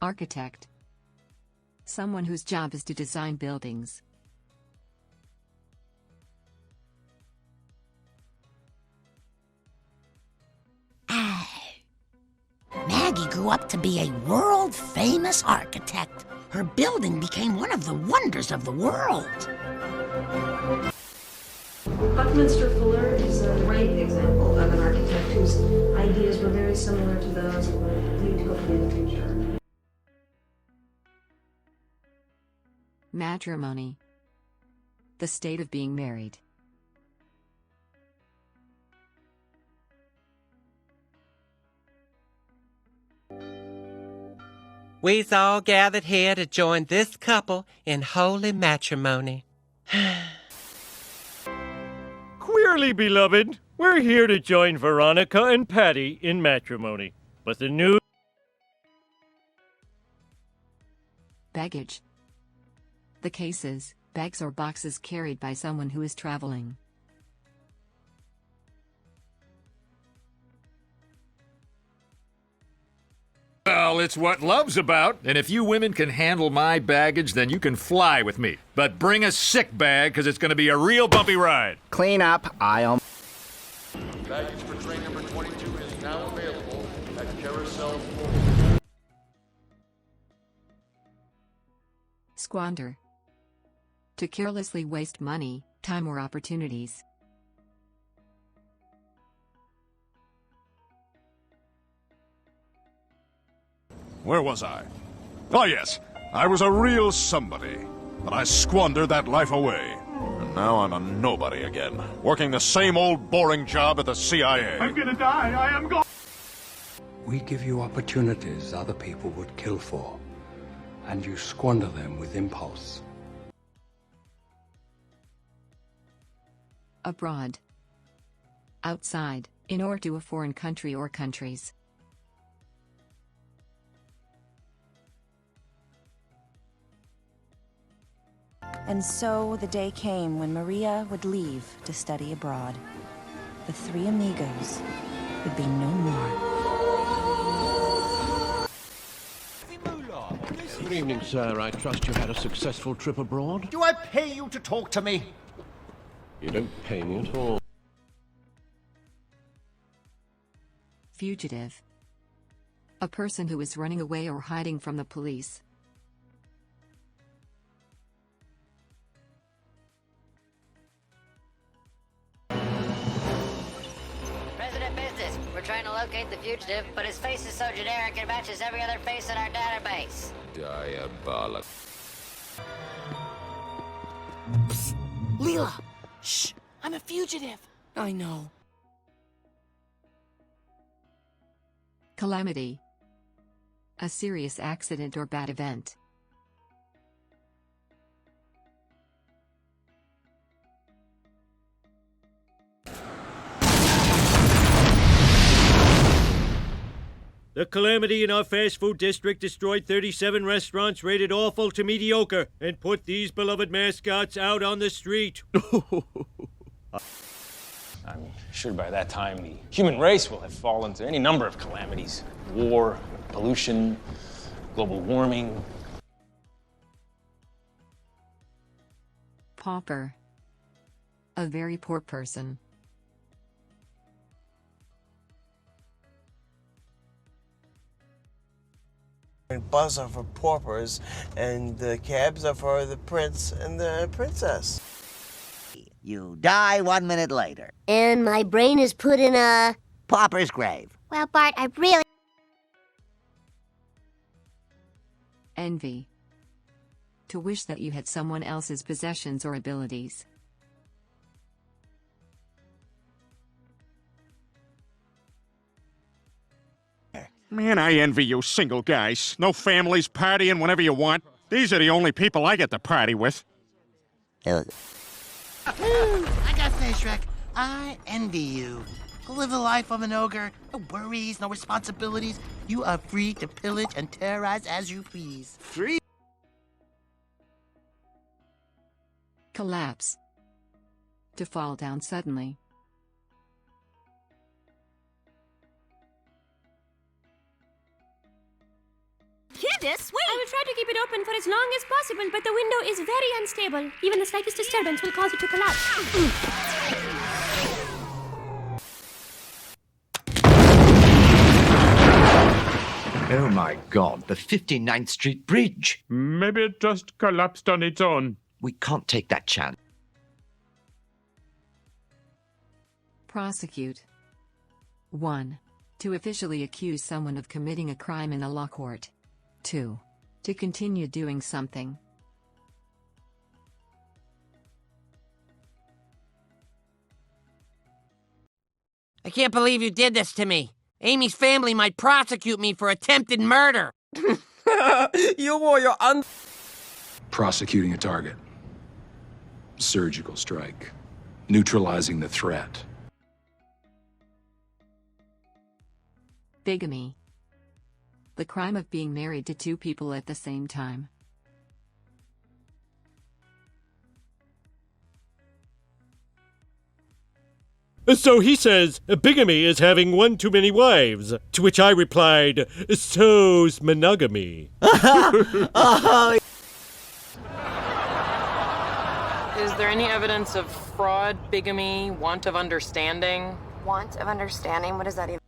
Architect. Someone whose job is to design buildings. Maggie grew up to be a world-famous architect. Her building became one of the wonders of the world. Buckminster Fuller is a great example of an architect whose ideas were very similar to those that would lead TOEFL in the future. Matrimony. The state of being married. We's all gathered here to join this couple in holy matrimony. Queerly beloved, we're here to join Veronica and Patty in matrimony. But the news... Baggage. The cases, bags or boxes carried by someone who is traveling. Well, it's what love's about, and if you women can handle my baggage, then you can fly with me. But bring a sick bag, because it's going to be a real bumpy ride. Clean up, aisle. Baggage for train number 22 is now available at Carousel 4. Squander. To carelessly waste money, time or opportunities. Where was I? Oh yes, I was a real somebody, but I squandered that life away. And now I'm a nobody again, working the same old boring job at the CIA. I'm gonna die, I am gone! We give you opportunities other people would kill for, and you squander them with impulse. Abroad. Outside, in or to a foreign country or countries. And so the day came when Maria would leave to study abroad. The three amigos would be no more. Good evening, sir. I trust you had a successful trip abroad? Do I pay you to talk to me? You don't pay me at all. Fugitive. A person who is running away or hiding from the police. President Business, we're trying to locate the fugitive, but his face is so generic it matches every other face in our database. Diabolical. Psst. Leela! Shh! I'm a fugitive! I know. Calamity. A serious accident or bad event. The calamity in our fast food district destroyed 37 restaurants rated awful to mediocre and put these beloved mascots out on the street. I'm sure by that time the human race will have fallen to any number of calamities. War, pollution, global warming. Pauper. A very poor person. Buses are for paupers, and the cabs are for the prince and the princess. You die 1 minute later. And my brain is put in a... pauper's grave. Well, Bart, I really... Envy. To wish that you had someone else's possessions or abilities. Man, I envy you single guys. No families, partying whenever you want. These are the only people I get to party with. I got face, Shrek. I envy you. Live the life of an ogre. No worries, no responsibilities. You are free to pillage and terrorize as you please. Free. Collapse. To fall down suddenly. Hear this? will try to keep it open for as long as possible, but the window is very unstable. Even the slightest disturbance will cause it to collapse. Oh my God, the 59th Street Bridge. Maybe it just collapsed on its own. We can't take that chance. Prosecute. 1. To officially accuse someone of committing a crime in a law court. 2. To continue doing something. I can't believe you did this to me. Amy's family might prosecute me for attempted murder. You wore your Prosecuting a target. Surgical strike. Neutralizing the threat. Bigamy. The crime of being married to two people at the same time. So he says, bigamy is having one too many wives. To which I replied, so's monogamy. Is there any evidence of fraud, bigamy, want of understanding? Want of understanding? What does that even...